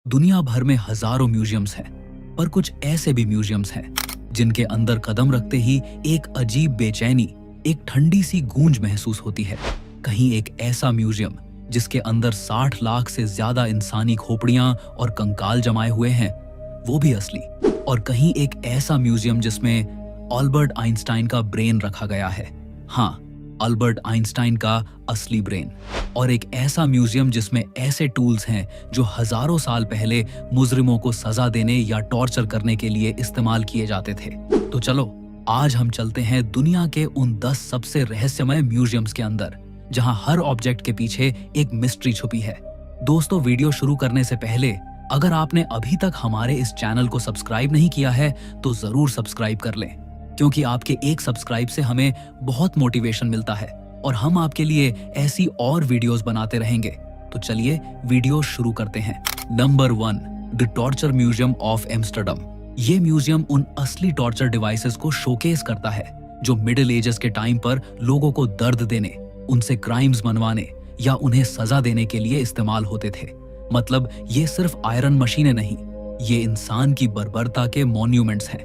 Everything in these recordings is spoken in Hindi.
दुनिया भर में हजारों म्यूजियम्स हैं, पर कुछ ऐसे भी म्यूजियम्स हैं जिनके अंदर कदम रखते ही एक अजीब बेचैनी, एक ठंडी सी गूंज महसूस होती है। कहीं एक ऐसा म्यूजियम जिसके अंदर 60 लाख से ज्यादा इंसानी खोपड़ियां और कंकाल जमाए हुए हैं, वो भी असली। और कहीं एक ऐसा म्यूजियम जिसमें अल्बर्ट आइंस्टाइन का ब्रेन रखा गया है। हाँ, अल्बर्ट आइंस्टाइन का असली ब्रेन। और एक ऐसा म्यूजियम जिसमें ऐसे टूल्स हैं जो हजारों साल पहले मुजरिमों को सजा देने या टॉर्चर करने के लिए इस्तेमाल किए जाते थे। तो चलो आज हम चलते हैं दुनिया के उन 10 सबसे रहस्यमय म्यूजियम्स के अंदर, जहां हर ऑब्जेक्ट के पीछे एक मिस्ट्री छुपी है। दोस्तों, वीडियो शुरू करने से पहले अगर आपने अभी तक हमारे इस चैनल को सब्सक्राइब नहीं किया है तो जरूर सब्सक्राइब कर लें, क्योंकि आपके एक सब्सक्राइब से हमें बहुत मोटिवेशन मिलता है और हम आपके लिए ऐसी और वीडियोस बनाते रहेंगे। तो चलिए वीडियो शुरू करते हैं। Number 1, the torture museum of Amsterdam. ये म्यूजियम उन असली टॉर्चर डिवाइसेस को शोकेस करता है जो मिडिल एजेस के टाइम पर लोगों को दर्द देने, उनसे क्राइम्स मनवाने या उन्हें सजा देने के लिए इस्तेमाल होते थे। मतलब ये सिर्फ आयरन मशीनें नहीं, ये इंसान की बर्बरता के मॉन्यूमेंट्स हैं।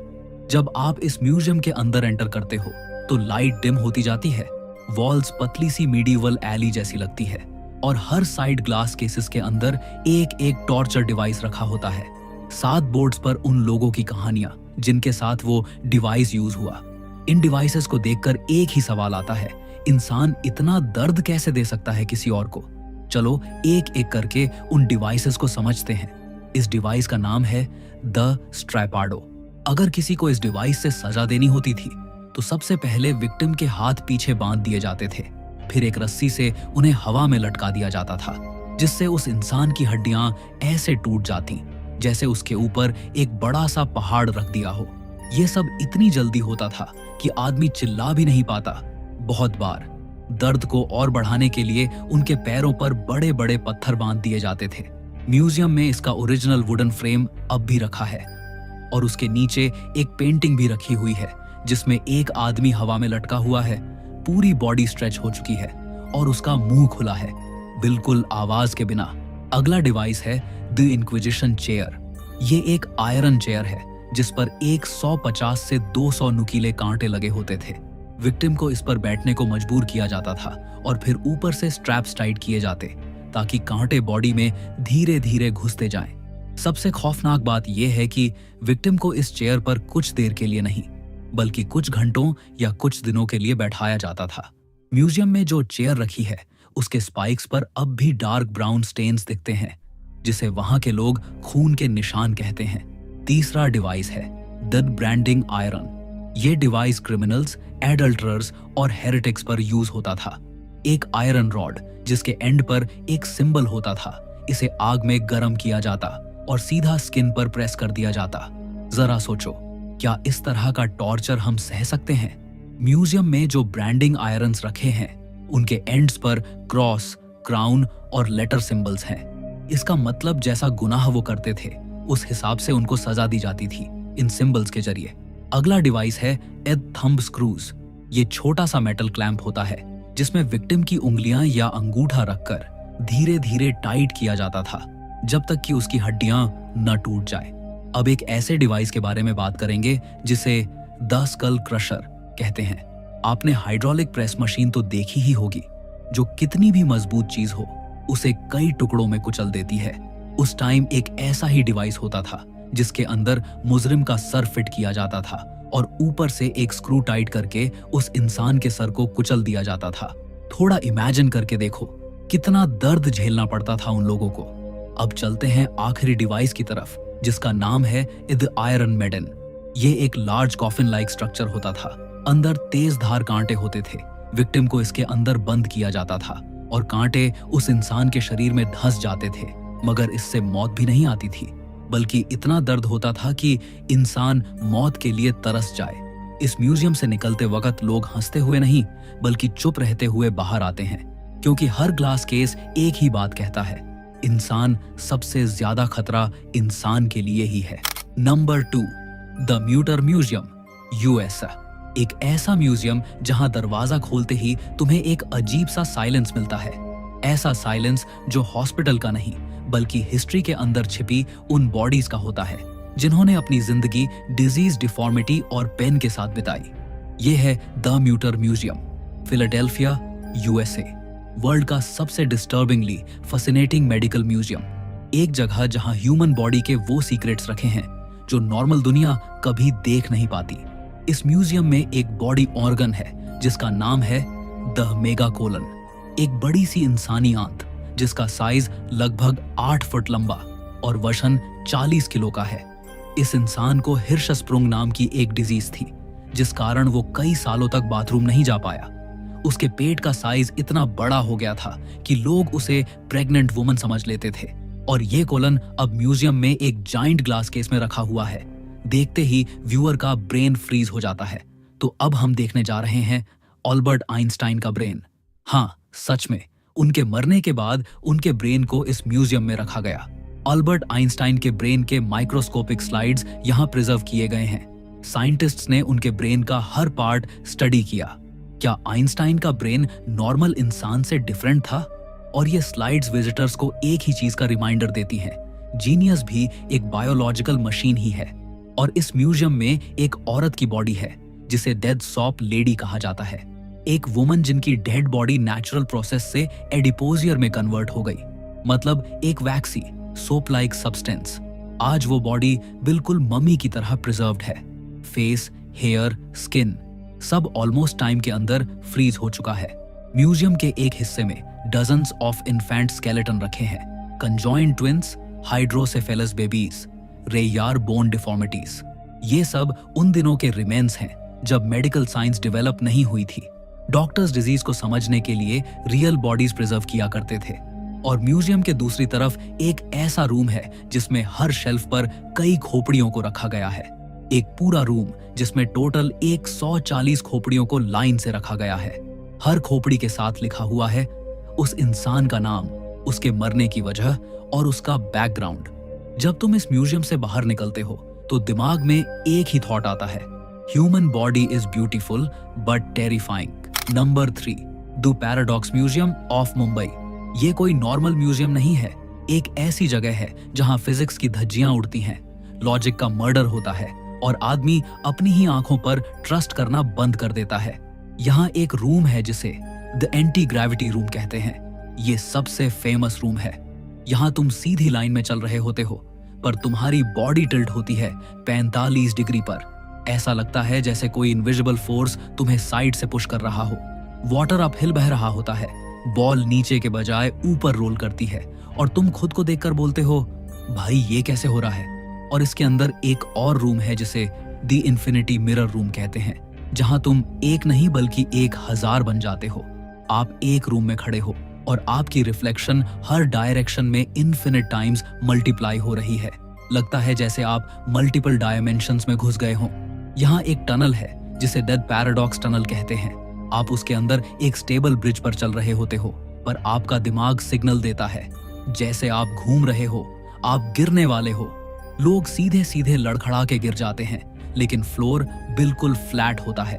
जब आप इस म्यूजियम के अंदर एंटर करते हो तो लाइट डिम होती जाती है, वॉल्स पतली सी मीडिवल एली जैसी लगती है और हर साइड ग्लास केसेस के अंदर एक एक टॉर्चर डिवाइस रखा होता है। 7 बोर्ड्स पर उन लोगों की कहानियां जिनके साथ वो डिवाइस यूज हुआ। इन डिवाइसेस को देखकर एक ही सवाल आता है, इंसान इतना दर्द कैसे दे सकता है किसी और को? चलो एक एक करके उन डिवाइसेस को समझते हैं। इस डिवाइस का नाम है द स्ट्रैपाडो। अगर किसी को इस डिवाइस से सजा देनी होती थी तो सबसे पहले विक्टिम के हाथ पीछे बांध दिए जाते थे, फिर एक रस्सी से उन्हें हवा में लटका दिया जाता था, जिससे उस इंसान की हड्डियां ऐसे टूट जाती जैसे उसके ऊपर एक बड़ा सा पहाड़ रख दिया हो। यह सब इतनी जल्दी होता था कि आदमी चिल्ला भी नहीं पाता। बहुत बार दर्द को और बढ़ाने के लिए उनके पैरों पर बड़े बड़े पत्थर बांध दिए जाते थे। म्यूजियम में इसका ओरिजिनल वुडन फ्रेम अब भी रखा है और उसके नीचे एक पेंटिंग भी रखी हुई है जिसमें एक आदमी हवा में लटका हुआ है, पूरी बॉडी स्ट्रेच हो चुकी है और उसका मुंह खुला है, बिल्कुल आवाज के बिना। अगला डिवाइस है द इंक्विजिशन चेयर। ये एक आयरन चेयर है जिस पर 150 से 200 नुकीले कांटे लगे होते थे। विक्टिम को इस पर बैठने को मजबूर किया जाता था और फिर ऊपर से स्ट्रैप्स टाइट किए जाते ताकि कांटे बॉडी में धीरे धीरे घुसते जाएं। सबसे खौफनाक बात यह है कि विक्टिम को इस चेयर पर कुछ देर के लिए नहीं बल्कि कुछ घंटों या कुछ दिनों के लिए बैठाया जाता था। म्यूजियम में जो चेयर रखी है उसके स्पाइक्स पर अब भी डार्क ब्राउन स्टेन्स दिखते हैं, जिसे वहां के लोग खून के निशान कहते हैं। तीसरा डिवाइस है द ब्रांडिंग आयरन। ये डिवाइस क्रिमिनल्स, एडल्टरर्स और हेरेटिक्स पर यूज होता था। एक आयरन रॉड जिसके एंड पर एक सिंबल होता था, इसे आग में गर्म किया जाता और सीधा स्किन पर प्रेस कर दिया जाता। जरा सोचो, क्या इस तरह का टॉर्चर हम सह सकते हैं? म्यूजियम में जो ब्रांडिंग आयरन्स रखे हैं उनके एंड्स पर क्रॉस, क्राउन और लेटर सिंबल्स हैं। इसका मतलब जैसा गुनाह वो करते थे उस हिसाब से उनको सजा दी जाती थी इन सिंबल्स के जरिए। अगला डिवाइस है एड थंब स्क्रूज। ये छोटा सा मेटल क्लैंप होता है जिसमें विक्टिम की उंगलियां या अंगूठा रखकर धीरे धीरे टाइट किया जाता था जब तक कि उसकी हड्डियां न टूट जाए। अब एक ऐसे डिवाइस के बारे में बात करेंगे जिसे द स्कल क्रशर कहते हैं। आपने हाइड्रोलिक प्रेस मशीन तो देखी ही होगी, जो कितनी भी मजबूत चीज हो उसे कई टुकड़ों में कुचल देती है। उस टाइम एक ऐसा ही डिवाइस होता था जिसके अंदर मुजरिम का सर फिट किया जाता था और ऊपर से एक स्क्रू टाइट करके उस इंसान के सर को कुचल दिया जाता था। थोड़ा इमेजिन करके देखो कितना दर्द झेलना पड़ता था उन लोगों को। अब चलते हैं आखिरी डिवाइस की तरफ जिसका नाम है द आयरन मेडन। ये एक लार्ज कॉफिन लाइक स्ट्रक्चर होता था। अंदर तेज धार कांटे होते थे। विक्टिम को इसके अंदर बंद किया जाता था और कांटे उस इंसान के शरीर में धंस जाते थे, मगर इससे मौत भी नहीं आती थी, बल्कि इतना दर्द होता था कि इंसान मौत के लिए तरस जाए। इस म्यूजियम से निकलते वक्त लोग हंसते हुए नहीं बल्कि चुप रहते हुए बाहर आते हैं, क्योंकि हर ग्लास केस एक ही बात कहता है, इंसान सबसे ज्यादा खतरा इंसान के लिए ही है। Number 2, the Mutter museum, US. एक ऐसा म्यूजियम जहां दरवाजा खोलते ही तुम्हें एक अजीब सा साइलेंस मिलता है। ऐसा साइलेंस जो हॉस्पिटल का नहीं बल्कि हिस्ट्री के अंदर छिपी उन बॉडीज का होता है जिन्होंने अपनी जिंदगी डिजीज, डिफॉर्मिटी और पेन के साथ बिताई। ये है the Mutter museum, Philadelphia, USA. World का सबसे डिस्टर्बिंगली फैसिनेटिंग मेडिकल म्यूजियम, एक जगह जहां ह्यूमन बॉडी के वो सीक्रेट्स रखे हैं जो नॉर्मल दुनिया कभी देख नहीं पाती। इस म्यूजियम में एक बॉडी ऑर्गन है जिसका नाम है द मेगा कोलन, एक बड़ी सी इंसानी आंत जिसका साइज लगभग 8 फुट लंबा और वजन 40 किलो का है। इस इंसान को हिर्शस्प्रुंग नाम की एक डिजीज थी जिस कारण वो कई सालों तक बाथरूम नहीं जा पाया। उसके पेट का साइज इतना बड़ा हो गया था कि लोग उसे प्रेग्नेंट वुमन समझ लेते थे। और ये कोलन अब म्यूजियम में एक जाइंट ग्लास केस में रखा हुआ है। देखते ही व्यूअर का ब्रेन फ्रीज हो जाता है। तो अब हम देखने जा रहे हैं अल्बर्ट आइंस्टाइन का ब्रेन। हाँ, सच में उनके मरने के बाद उनके ब्रेन को इस म्यूजियम में रखा गया। अल्बर्ट आइंस्टाइन के ब्रेन के माइक्रोस्कोपिक स्लाइड्स यहाँ प्रिजर्व किए गए हैं। साइंटिस्ट्स ने उनके ब्रेन का हर पार्ट स्टडी किया। क्या आइंस्टाइन का ब्रेन नॉर्मल इंसान से डिफरेंट था? और ये स्लाइड्स विजिटर्स को एक ही चीज का रिमाइंडर देती हैं, जीनियस भी एक बायोलॉजिकल मशीन ही है। और इस म्यूजियम में एक औरत की बॉडी है जिसे डेड सॉप लेडी कहा जाता है, एक वुमन जिनकी डेड बॉडी नेचुरल प्रोसेस से एडिपोजियर में कन्वर्ट हो गई, मतलब एक वैक्सी सोप लाइक सब्सटेंस। आज वो बॉडी बिल्कुल मम्मी की तरह प्रिजर्व्ड है। फेस, हेयर, स्किन सब ऑलमोस्ट टाइम के अंदर फ्रीज हो चुका है। म्यूजियम के एक हिस्से में डजन्स ऑफ इन्फेंट स्केलेटन रखे हैं, conjoint twins, hydrocephalus babies, rare bone deformities. ये सब उन दिनों के रिमेन्स हैं जब मेडिकल साइंस डेवलप नहीं हुई थी। डॉक्टर्स डिजीज को समझने के लिए रियल बॉडीज प्रिजर्व किया करते थे। और म्यूजियम के दूसरी तरफ एक ऐसा रूम है जिसमें हर शेल्फ पर कई खोपड़ियों को रखा गया है। एक पूरा रूम जिसमें टोटल 140 खोपड़ियों को लाइन से रखा गया है। हर खोपड़ी के साथ लिखा हुआ है उस इंसान का नाम, उसके मरने की वजह और उसका बैकग्राउंड। जब तुम इस म्यूजियम से बाहर निकलते हो तो दिमाग में एक ही थॉट आता है, human body is beautiful but terrifying. Number 3, the paradox museum of Mumbai. ये कोई नॉर्मल म्यूजियम नहीं है, एक ऐसी जगह है जहां फिजिक्स की धज्जियां उड़ती हैं, लॉजिक का मर्डर होता है और आदमी अपनी ही आंखों पर ट्रस्ट करना बंद कर देता है। यहाँ एक रूम है जिसे द एंटी ग्रेविटी रूम कहते हैं। ये सबसे फेमस रूम है। यहाँ तुम सीधी लाइन में चल रहे होते हो पर तुम्हारी बॉडी टिल्ट होती है 45 डिग्री पर। ऐसा लगता है जैसे कोई इनविजिबल फोर्स तुम्हें साइड से पुश कर रहा हो। वाटर अपहिल बह रहा होता है, बॉल नीचे के बजाय ऊपर रोल करती है और तुम खुद को देखकर बोलते हो, भाई ये कैसे हो रहा है। और इसके अंदर एक और रूम है जिसे द इन्फिनिटी मिरर रूम कहते हैं, जहां तुम एक नहीं बल्कि 1000 बन जाते हो। आप एक रूम में खड़े हो और आपकी रिफ्लेक्शन हर डायरेक्शन में इन्फिनिट टाइम्स मल्टीप्लाई हो रही है। लगता है जैसे आप मल्टीपल डायमेंशंस में घुस गए हों। यहाँ एक टनल है जिसे डेड पैराडॉक्स टनल कहते हैं। आप उसके अंदर एक स्टेबल ब्रिज पर चल रहे होते हो पर आपका दिमाग सिग्नल देता है जैसे आप घूम रहे हो, आप गिरने वाले हो। लोग सीधे सीधे लड़खड़ा के गिर जाते हैं लेकिन फ्लोर बिल्कुल फ्लैट होता है।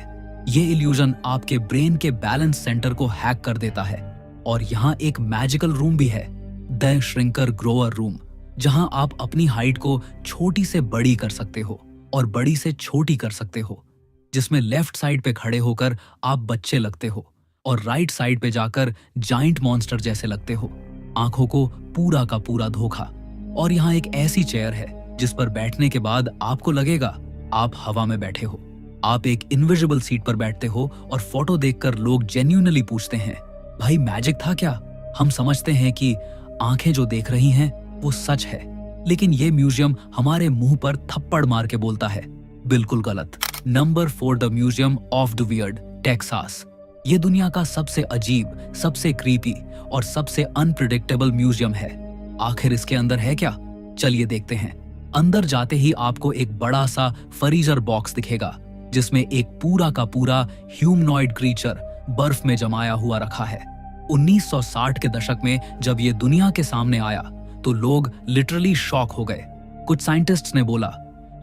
ये इल्यूजन आपके ब्रेन के बैलेंस सेंटर को हैक कर देता है। और यहाँ एक मैजिकल रूम भी है, द श्रिंकर ग्रोअर रूम, जहां आप अपनी हाइट को छोटी से बड़ी कर सकते हो और बड़ी से छोटी कर सकते हो, जिसमें लेफ्ट साइड पे खड़े होकर आप बच्चे लगते हो और राइट साइड पे जाकर जाइंट मॉन्स्टर जैसे लगते हो। आंखों को पूरा का पूरा धोखा। और यहाँ एक ऐसी चेयर है जिस पर बैठने के बाद आपको लगेगा आप हवा में बैठे हो। आप एक इनविजिबल सीट पर बैठते हो और फोटो देखकर लोग जेन्युइनली पूछते हैं, भाई मैजिक था क्या? हम समझते हैं कि आंखें जो देख रही हैं वो सच है, लेकिन ये म्यूजियम हमारे मुंह पर थप्पड़ मार के बोलता है बिल्कुल गलत। Number 4, the museum of the weird, Texas. ये दुनिया का सबसे अजीब, सबसे क्रीपी और सबसे अनप्रिडिक्टेबल म्यूजियम है। आखिर इसके अंदर है क्या? चलिए देखते हैं। अंदर जाते ही आपको एक बड़ा सा फ्रीजर बॉक्स दिखेगा जिसमें एक पूरा का पूरा ह्यूमनॉइड क्रीचर बर्फ में जमाया हुआ रखा है। 1960 के दशक में जब ये दुनिया के सामने आया तो लोग लिटरली शॉक हो गए। कुछ साइंटिस्ट्स ने बोला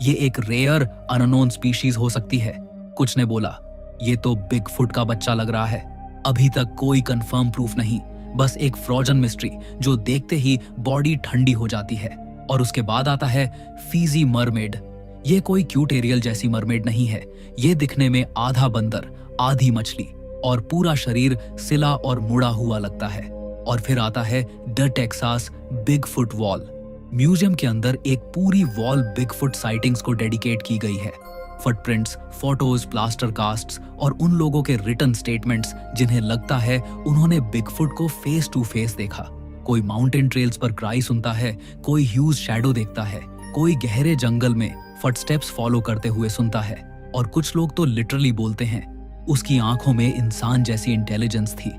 ये एक रेयर अननोन स्पीशीज हो सकती है। कुछ ने बोला ये तो बिगफुट का बच्चा लग रहा है। अभी तक कोई कंफर्म प्रूफ नहीं, बस एक फ्रोजन मिस्ट्री जो देखते ही बॉडी ठंडी हो जाती है। और उसके बाद आता है फीजी मरमेड। ये कोई क्यूट एरियल जैसी मरमेड नहीं है। ये दिखने में आधा बंदर आधी मछली और पूरा शरीर सिला और मुड़ा हुआ लगता है। और फिर आता है the Texas Bigfoot wall. Museum के अंदर एक पूरी वॉल बिगफुट साइटिंग्स को डेडिकेट की गई है। फुटप्रिंट्स, फोटोज, प्लास्टर कास्ट्स और उन लोगों के रिटन स्टेटमेंट्स जिन्हें लगता है उन्होंने बिगफुट को फेस टू फेस देखा। कोई माउंटेन ट्रेल्स पर क्राई सुनता है, कोई ह्यूज शैडो देखता है, कोई गहरे जंगल में फुटस्टेप्स फॉलो करते हुए सुनता है, और कुछ लोग तो लिटरली बोलते हैं उसकी आंखों में इंसान जैसी इंटेलिजेंस थी।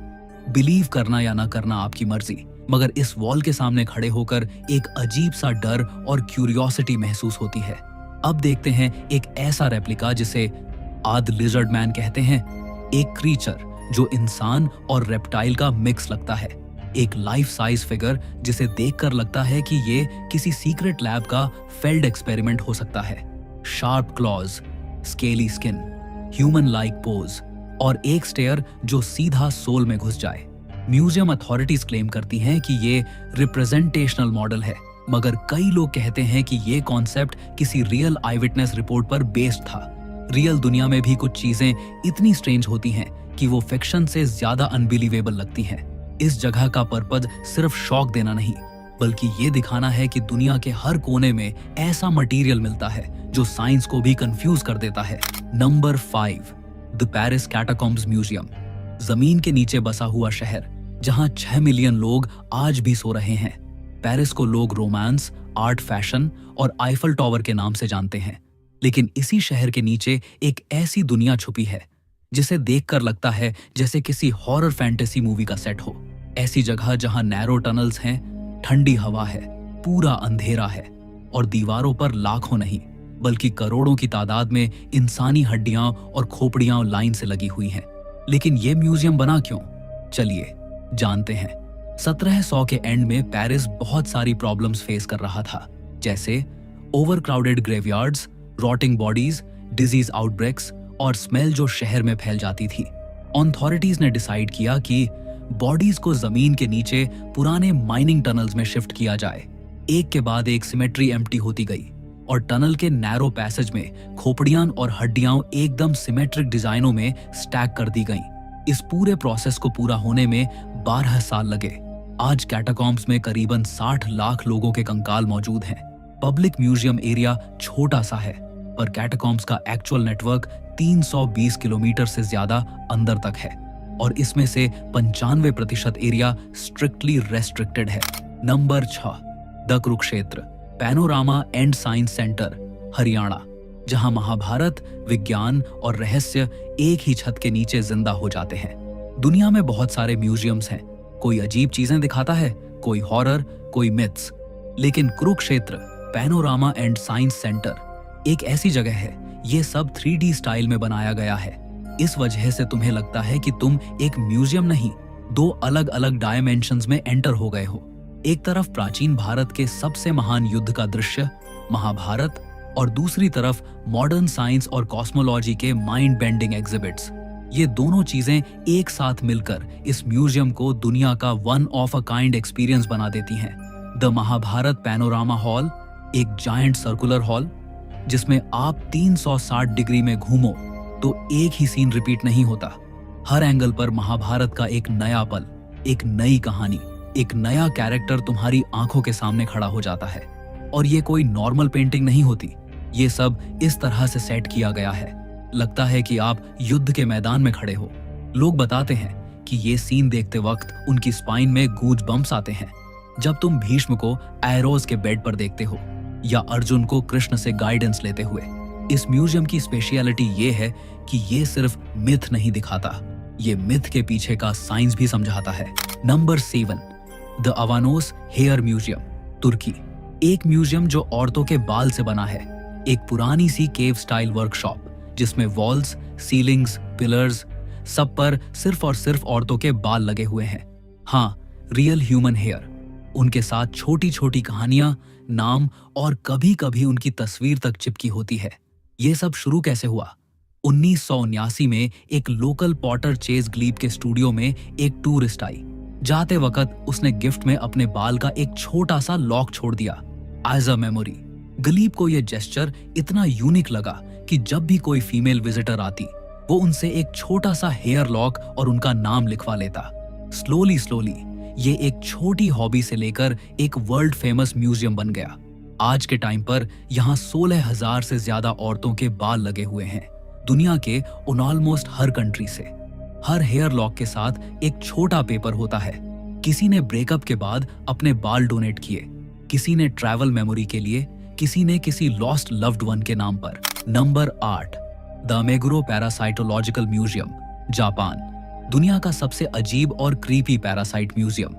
बिलीव करना या ना करना आपकी मर्जी, मगर इस वॉल के सामने खड़े होकर एक अजीब सा डर और क्यूरियोसिटी महसूस होती है। अब देखते हैं एक ऐसा रेप्लिका जिसे आद लिजर्ड मैन कहते हैं। एक क्रीचर जो इंसान और रेप्टाइल का मिक्स लगता है। एक लाइफ साइज फिगर जिसे देखकर लगता है कि ये किसी सीक्रेट लैब का फेल्ड एक्सपेरिमेंट हो सकता है। Sharp clause, scaly skin, human like pose और एक स्टेयर जो सीधा सोल में घुस जाए। म्यूजियम अथॉरिटीज क्लेम करती हैं कि ये रिप्रेजेंटेशनल मॉडल है, मगर कई लोग कहते हैं कि ये कॉन्सेप्ट किसी रियल आई विटनेस रिपोर्ट पर बेस्ड था। रियल दुनिया में भी कुछ चीजें इतनी स्ट्रेंज होती हैं कि वो फिक्शन से ज्यादा अनबिलीवेबल लगती हैं। इस जगह का पर्पज सिर्फ शॉक देना नहीं, बल्कि ये दिखाना है कि दुनिया के हर कोने में ऐसा मटेरियल मिलता है जो साइंस को भी कंफ्यूज कर देता है। Number 5, the Paris catacombs museum. जमीन के नीचे बसा हुआ शहर जहां 6 मिलियन लोग आज भी सो रहे हैं। पेरिस को लोग रोमांस, आर्ट, फैशन और आईफल टावर के नाम से जानते हैं, लेकिन इसी शहर के नीचे एक ऐसी दुनिया छुपी है जिसे देखकर लगता है जैसे किसी हॉरर फैंटेसी मूवी का सेट हो। ऐसी जगह जहां नैरो टनल्स हैं, ठंडी हवा है, पूरा अंधेरा है और दीवारों पर लाखों नहीं बल्कि करोड़ों की तादाद में इंसानी हड्डियां और खोपड़ियां लाइन से लगी हुई हैं। लेकिन ये म्यूजियम बना क्यों? चलिए जानते हैं। 1700 के एंड में पेरिस बहुत सारी प्रॉब्लम्स फेस कर रहा था, जैसे overcrowded graveyards, rotting bodies, disease outbreaks और स्मेल जो शहर में फैल जाती थी। अथॉरिटीज ने डिसाइड किया कि बॉडीज को जमीन के नीचे पुराने माइनिंग टनल्स में शिफ्ट किया जाए। एक के बाद एक सिमेट्री एम्प्टी होती गई और टनल के नैरो पैसेज में खोपड़ियां और हड्डियां एकदम सिमेट्रिक डिजाइनों में स्टैक कर दी गईं। इस पूरे प्रोसेस को पूरा होने में 12 साल लगे। आज कैटाकॉम्ब्स में करीबन 60 लाख लोगों के कंकाल मौजूद हैं। पब्लिक म्यूजियम एरिया छोटा सा है, पर कैटाकॉम्ब्स का एक्चुअल नेटवर्क 320 किलोमीटर से ज्यादा अंदर तक है और इसमें से 95% एरिया स्ट्रिक्टली रेस्ट्रिक्टेड है। Number 6, the Kurukshetra panorama and science centre, Haryana, जहां महाभारत, विज्ञान और रहस्य एक ही छत के नीचे जिंदा हो जाते हैं। दुनिया में बहुत सारे म्यूजियम्स हैं, कोई अजीब चीजें दिखाता है, कोई हॉरर, कोई मिथ्स, लेकिन Kurukshetra panorama and science centre एक ऐसी जगह है, ये सब 3D स्टाइल में बनाया गया है। इस वजह से तुम्हें लगता है कि तुम एक म्यूजियम नहीं, 2 अलग अलग डायमेंशंस में एंटर हो गए हो। एक तरफ प्राचीन भारत के सबसे महान युद्ध का दृश्य, महाभारत, और दूसरी तरफ मॉडर्न साइंस और कॉस्मोलॉजी के माइंड बेंडिंग एग्जिबिट्स। ये दोनों चीजें एक साथ मिलकर इस म्यूजियम को दुनिया का one of a kind experience बना देती हैं। द महाभारत पैनोरामा हॉल एक जायंट सर्कुलर हॉल जिसमें आप 360 डिग्री में घूमो तो एक ही सीन रिपीट नहीं होता। हर एंगल पर महाभारत का एक नया पल, एक नई कहानी, एक नया कैरेक्टर तुम्हारी आंखों के सामने खड़ा हो जाता है। और ये कोई नॉर्मल पेंटिंग नहीं होती, ये सब इस तरह से सेट किया गया है, लगता है कि आप युद्ध के मैदान में खड़े हो। लोग बताते हैं कि ये सीन देखते वक्त उनकी स्पाइन में गूज बम्प्स आते हैं। जब तुम भीष्म को एरोज के बेड पर देखते हो या अर्जुन को कृष्ण से गाइडेंस लेते हुए। इस म्यूजियम की स्पेशलिटी ये है कि ये सिर्फ मिथ नहीं दिखाता, ये मिथ के पीछे का साइंस भी समझाता है। Number 7, the Avanos hair museum, तुर्की। एक म्यूजियम जो औरतों के बाल से बना है, एक पुरानी सी केव स्टाइल वर्कशॉप जिसमें वॉल्स, सीलिंग्स, पिलर्स, सब पर सिर्फ और सिर्फ औरतों के बाल लगे हुए हैं। हाँ, रियल ह्यूमन हेयर, उनके साथ छोटी छोटी कहानियां, नाम और कभी कभी उनकी तस्वीर तक चिपकी होती है। ये सब शुरू कैसे हुआ? 1979 में एक लोकल पॉटर चेज ग्लीब के स्टूडियो में एक टूरिस्ट आई जाते वक्त उसने गिफ्ट में अपने बाल का एक छोटा सा लॉक छोड़ दिया एज अ मेमोरी। गलीब को यह जेस्चर इतना यूनिक लगा कि जब भी कोई फीमेल विजिटर आती वो उनसे एक छोटा सा हेयर लॉक और उनका नाम लिखवा लेता। स्लोली स्लोली ये एक छोटी हॉबी से लेकर एक वर्ल्ड फेमस म्यूजियम बन गया। आज के टाइम पर यहाँ 16,000 से ज्यादा औरतों के बाल लगे हुए हैं, दुनिया के ऑलमोस्ट हर कंट्री से। हर हेयर लॉक के साथ एक छोटा पेपर होता है। किसी ने ब्रेकअप के बाद अपने बाल डोनेट किए, किसी ने ट्रैवल मेमोरी के लिए, किसी ने किसी लॉस्ट लव्ड वन के नाम पर। Number 8, the Meguro parasitological museum, Japan. दुनिया का सबसे अजीब और क्रीपी पैरासाइट म्यूजियम।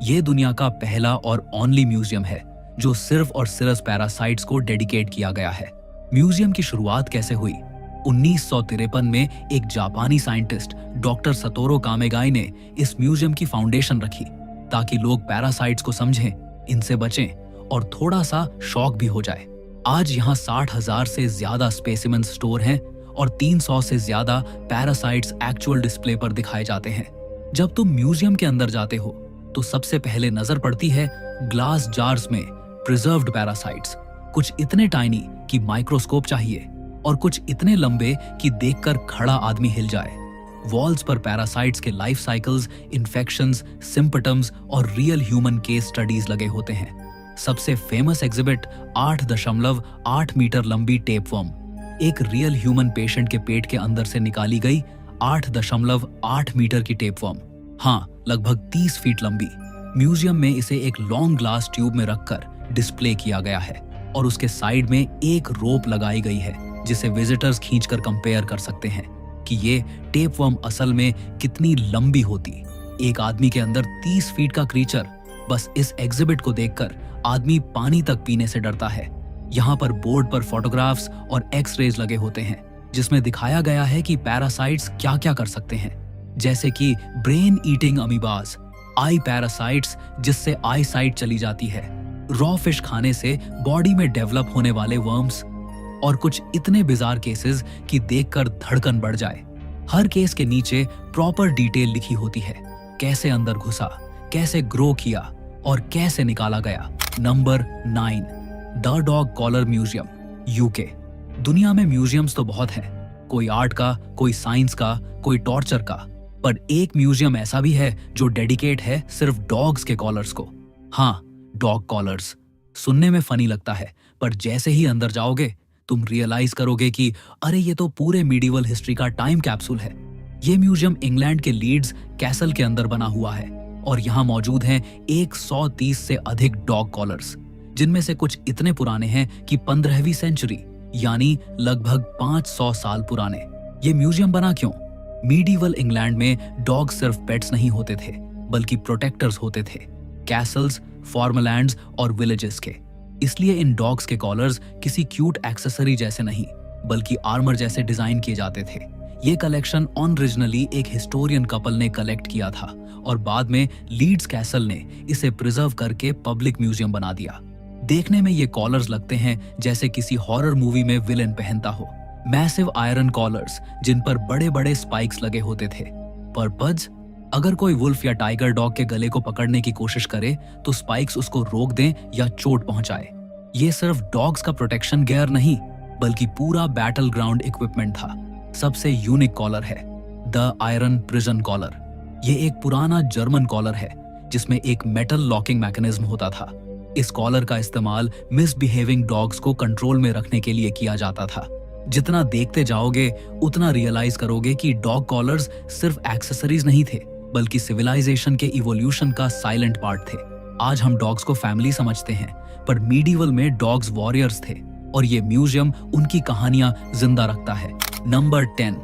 ये दुनिया का पहला और ओनली म्यूजियम है जो सिर्फ और सिर्फ पैरासाइट्स को डेडिकेट किया गया है। म्यूजियम की शुरुआत कैसे हुई? 1953 में एक जापानी साइंटिस्ट डॉक्टर सतोरो कामेगाई ने इस म्यूजियम की फाउंडेशन रखी ताकि लोग पैरासाइट्स को समझें, इनसे बचें और थोड़ा सा शॉक भी हो जाए। आज यहाँ 60,000 से ज्यादा स्पेसिमेन स्टोर हैं और 300 से ज्यादा पैरासाइट्स एक्चुअल डिस्प्ले पर दिखाए जाते हैं। जब तुम म्यूजियम के अंदर जाते हो तो सबसे पहले नजर पड़ती है ग्लास जार्स में प्रिजर्व्ड पैरासाइट्स, कुछ इतने टाइनी कि माइक्रोस्कोप चाहिए और कुछ इतने लंबे कि देखकर खड़ा आदमी हिल जाए। वॉल्स पर पैरासाइट्स के लाइफ साइकिल्स, इन्फेक्शंस, सिम्पटम्स और रियल ह्यूमन केस स्टडीज लगे होते हैं। सबसे फेमस एग्जिबिट 8.8 मीटर लंबी टेपवर्म, एक रियल ह्यूमन पेशेंट के पेट के अंदर से निकाली गई 8.8 मीटर की टेपवर्म, हाँ लगभग 30 फीट लंबी। म्यूजियम में इसे एक लॉन्ग ग्लास ट्यूब में रखकर डिस्प्ले किया गया है और उसके साइड में एक रोप लगाई गई है जिसे विजिटर्स खींचकर कंपेयर कर सकते हैं कि ये टेपवर्म असल में कितनी लंबी होती। एक आदमी के अंदर 30 फीट का क्रीचर, बस इस एग्जिबिट को देखकर आदमी पानी तक पीने से डरता है। यहाँ पर बोर्ड पर फोटोग्राफ्स और एक्स-रेज लगे होते हैं जिसमें दिखाया गया है कि पैरासाइट्स क्या क्या कर सकते हैं, जैसे कि ब्रेन ईटिंग अमीबास, आई पैरासाइट्स जिससे आई साइट चली जाती है, रॉ फिश खाने से बॉडी में डेवलप होने वाले वर्म्स और कुछ इतने बिजार केसेस कि देखकर धड़कन बढ़ जाए। हर केस के नीचे प्रॉपर डिटेल लिखी होती है, कैसे अंदर घुसा, कैसे ग्रो किया और कैसे निकाला गया। Number 9, the dog collar museum, UK. दुनिया में म्यूजियम्स तो बहुत हैं, कोई आर्ट का, कोई साइंस का, कोई टॉर्चर का, पर एक म्यूजियम ऐसा भी है जो डेडिकेट है सिर्फ डॉग्स के कॉलर्स को। हाँ, डॉग कॉलर्स। सुनने में फनी लगता है पर जैसे ही अंदर जाओगे तुम रियलाइज करोगे कि अरे ये तो पूरे मीडिवल हिस्ट्री का टाइम कैप्सूल है। ये म्यूजियम इंग्लैंड के लीड्स कैसल के अंदर बना हुआ है और यहाँ मौजूद हैं 130 से अधिक डॉग कॉलर्स, जिनमें से कुछ इतने पुराने हैं कि 15वीं सेंचुरी यानी लगभग 500 साल पुराने। ये म्यूजियम बना क्यों? मीडिवल इंग्लैंड में डॉग सिर्फ पेट्स नहीं होते थे बल्कि प्रोटेक्टर्स होते थे, कैसल्स, फॉर्मलैंड्स और विलेजेस के। इसलिए इन डॉग्स के कॉलर्स किसी क्यूट एक्सेसरी जैसे नहीं बल्कि आर्मर जैसे डिजाइन किए जाते थे। ये कलेक्शन ओरिजिनली एक हिस्टोरियन कपल ने कलेक्ट किया था और बाद में लीड्स कैसल ने इसे प्रिजर्व करके पब्लिक म्यूजियम बना दिया। देखने में ये कॉलर्स लगते हैं जैसे किसी हॉरर मूवी में विलेन पहनता हो। मैसिव आयरन कॉलर्स जिन पर बड़े बड़े स्पाइक्स लगे होते थे। पर्पज, अगर कोई वुल्फ या टाइगर डॉग के गले को पकड़ने की कोशिश करे तो स्पाइक्स उसको रोक दें या चोट पहुंचाए। ये सिर्फ डॉग्स का प्रोटेक्शन गियर नहीं बल्कि पूरा बैटल ग्राउंड इक्विपमेंट था। सबसे यूनिक कॉलर है द आयरन प्रिजन कॉलर। ये एक पुराना जर्मन कॉलर है जिसमें एक मेटल लॉकिंग मैकेनिज्म होता था। इस कॉलर का इस्तेमाल मिसबिहेविंग डॉग्स को कंट्रोल में रखने के लिए किया जाता था। जितना देखते जाओगे उतना रियलाइज करोगे कि डॉग कॉलर्स सिर्फ एक्सेसरीज नहीं थे बल्कि सिविलाइजेशन के इवोल्यूशन का साइलेंट पार्ट थे। आज हम डॉग्स को फैमिली समझते हैं पर मीडिवल में डॉग्स वॉरियर्स थे और ये म्यूजियम उनकी कहानियां जिंदा रखता है। Number 10,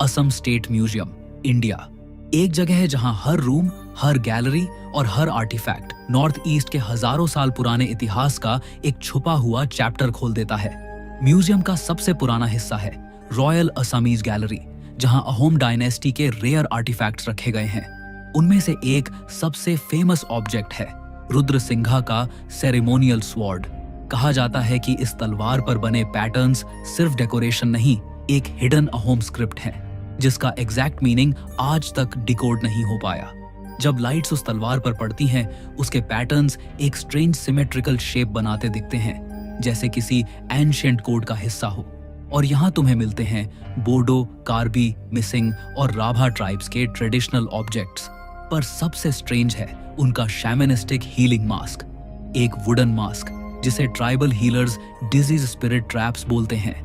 Assam state museum, India. एक जगह है जहां हर रूम, हर गैलरी और हर आर्टिफैक्ट नॉर्थ ईस्ट के हजारों साल पुराने इतिहास का एक छुपा हुआ चैप्टर खोल देता है। म्यूजियम का सबसे पुराना हिस्सा है रॉयल असमीज गैलरी, जहां अहोम डायनेस्टी के रेयर आर्टिफैक्ट्स रखे गए हैं। उनमें से एक सबसे फेमस ऑब्जेक्ट है रुद्र सिंघा का सेरेमोनियल स्वॉर्ड। कहा जाता है कि इस तलवार पर बने पैटर्न्स सिर्फ डेकोरेशन नहीं, एक हिडन अहोम स्क्रिप्ट है जिसका एग्जैक्ट मीनिंग आज तक डिकोड नहीं हो पाया। जब लाइट्स उस तलवार पर पड़ती हैं, उसके पैटर्न्स एक स्ट्रेंज सिमेट्रिकल शेप बनाते दिखते हैं, जैसे किसी एंशिएंट कोड का हिस्सा हो। और यहाँ तुम्हें मिलते हैं बोडो, कार्बी, मिसिंग और राभा ट्राइब्स के ट्रेडिशनल ऑब्जेक्ट्स। पर सबसे स्ट्रेंज है उनका शैमनिस्टिक हीलिंग मास्क, एक वुडन मास्क जिसे tribal healers disease spirit traps बोलते हैं।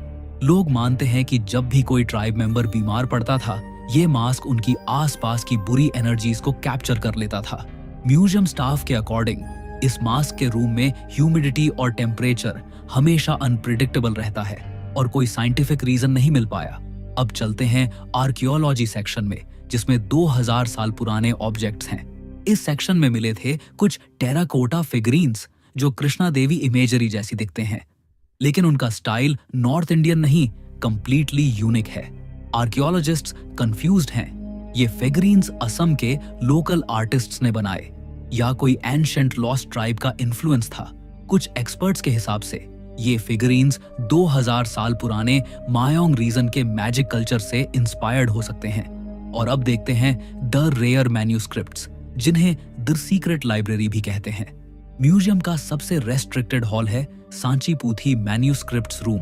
लोग मानते हैं कि जब भी कोई ट्राइब मेंबर बीमार पड़ता था, ये मास्क उनकी आसपास की बुरी एनर्जीज को कैप्चर कर लेता था। म्यूजियम स्टाफ के अकॉर्डिंग इस मास्क के रूम में ह्यूमिडिटी और टेम्परेचर हमेशा अनप्रिडिक्टेबल रहता है और कोई साइंटिफिक रीजन नहीं मिल पाया। अब चलते हैं आर्कियोलॉजी सेक्शन में, जिसमें 2000 साल पुराने ऑब्जेक्ट्स हैं। इस सेक्शन में मिले थे कुछ टेराकोटा फिगरीन्स जो कृष्णा देवी इमेजरी जैसी दिखते हैं, लेकिन उनका स्टाइल नॉर्थ इंडियन नहीं, कंप्लीटली यूनिक है। आर्कियोलॉजिस्ट्स कंफ्यूज्ड हैं। ये फिगरीन्स असम के लोकल आर्टिस्ट्स ने बनाए या कोई एंशिएंट लॉस्ट ट्राइब का इन्फ्लुएंस था। कुछ एक्सपर्ट्स के हिसाब से ये फिगरीन्स 2000 साल पुराने मायोंग रीजन के मैजिक कल्चर से इंस्पायर्ड हो सकते हैं। और अब देखते हैं द रेयर मैन्यूस्क्रिप्ट्स, जिन्हें द सीक्रेट लाइब्रेरी भी कहते हैं। म्यूजियम का सबसे रेस्ट्रिक्टेड हॉल है सांचीपुथी मैन्यूस्क्रिप्ट्स रूम,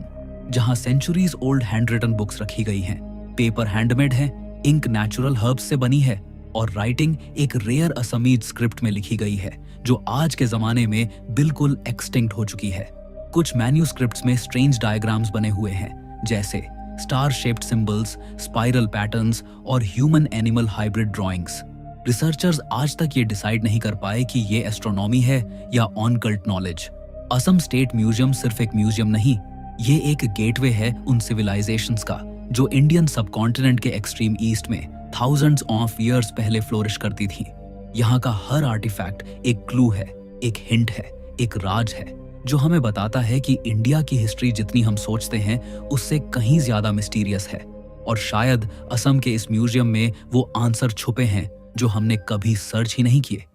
जहां सेंचुरीज ओल्ड हैंडरिटन बुक्स रखी गई हैं। पेपर हैंडमेड है, इंक नेचुरल हर्ब्स से बनी है और राइटिंग एक रेयर असमीज स्क्रिप्ट में लिखी गई है, जो आज के जमाने में बिल्कुल एक्सटिंक्ट हो चुकी है। कुछ मैन्यूस्क्रिप्ट्स में स्ट्रेंज डायग्राम्स बने हुए हैं, जैसे star shaped symbols, spiral patterns और human animal hybrid drawings. Researchers आज तक ये डिसाइड नहीं कर पाए कि ये एस्ट्रोनॉमी है या ऑनकल्ट नॉलेज। असम स्टेट म्यूजियम सिर्फ एक म्यूजियम नहीं, ये एक गेटवे है उन सिविलाइजेशंस का जो इंडियन सबकॉन्टिनेंट के एक्सट्रीम ईस्ट में थाउजेंड्स ऑफ ईयर्स पहले फ्लोरिश करती थी। यहाँ का हर आर्टिफैक्ट एक क्लू है, एक हिंट है, एक राज है, जो हमें बताता है कि इंडिया की हिस्ट्री जितनी हम सोचते हैं उससे कहीं ज्यादा मिस्टीरियस है। और शायद असम के इस म्यूजियम में वो आंसर छुपे हैं जो हमने कभी सर्च ही नहीं किए।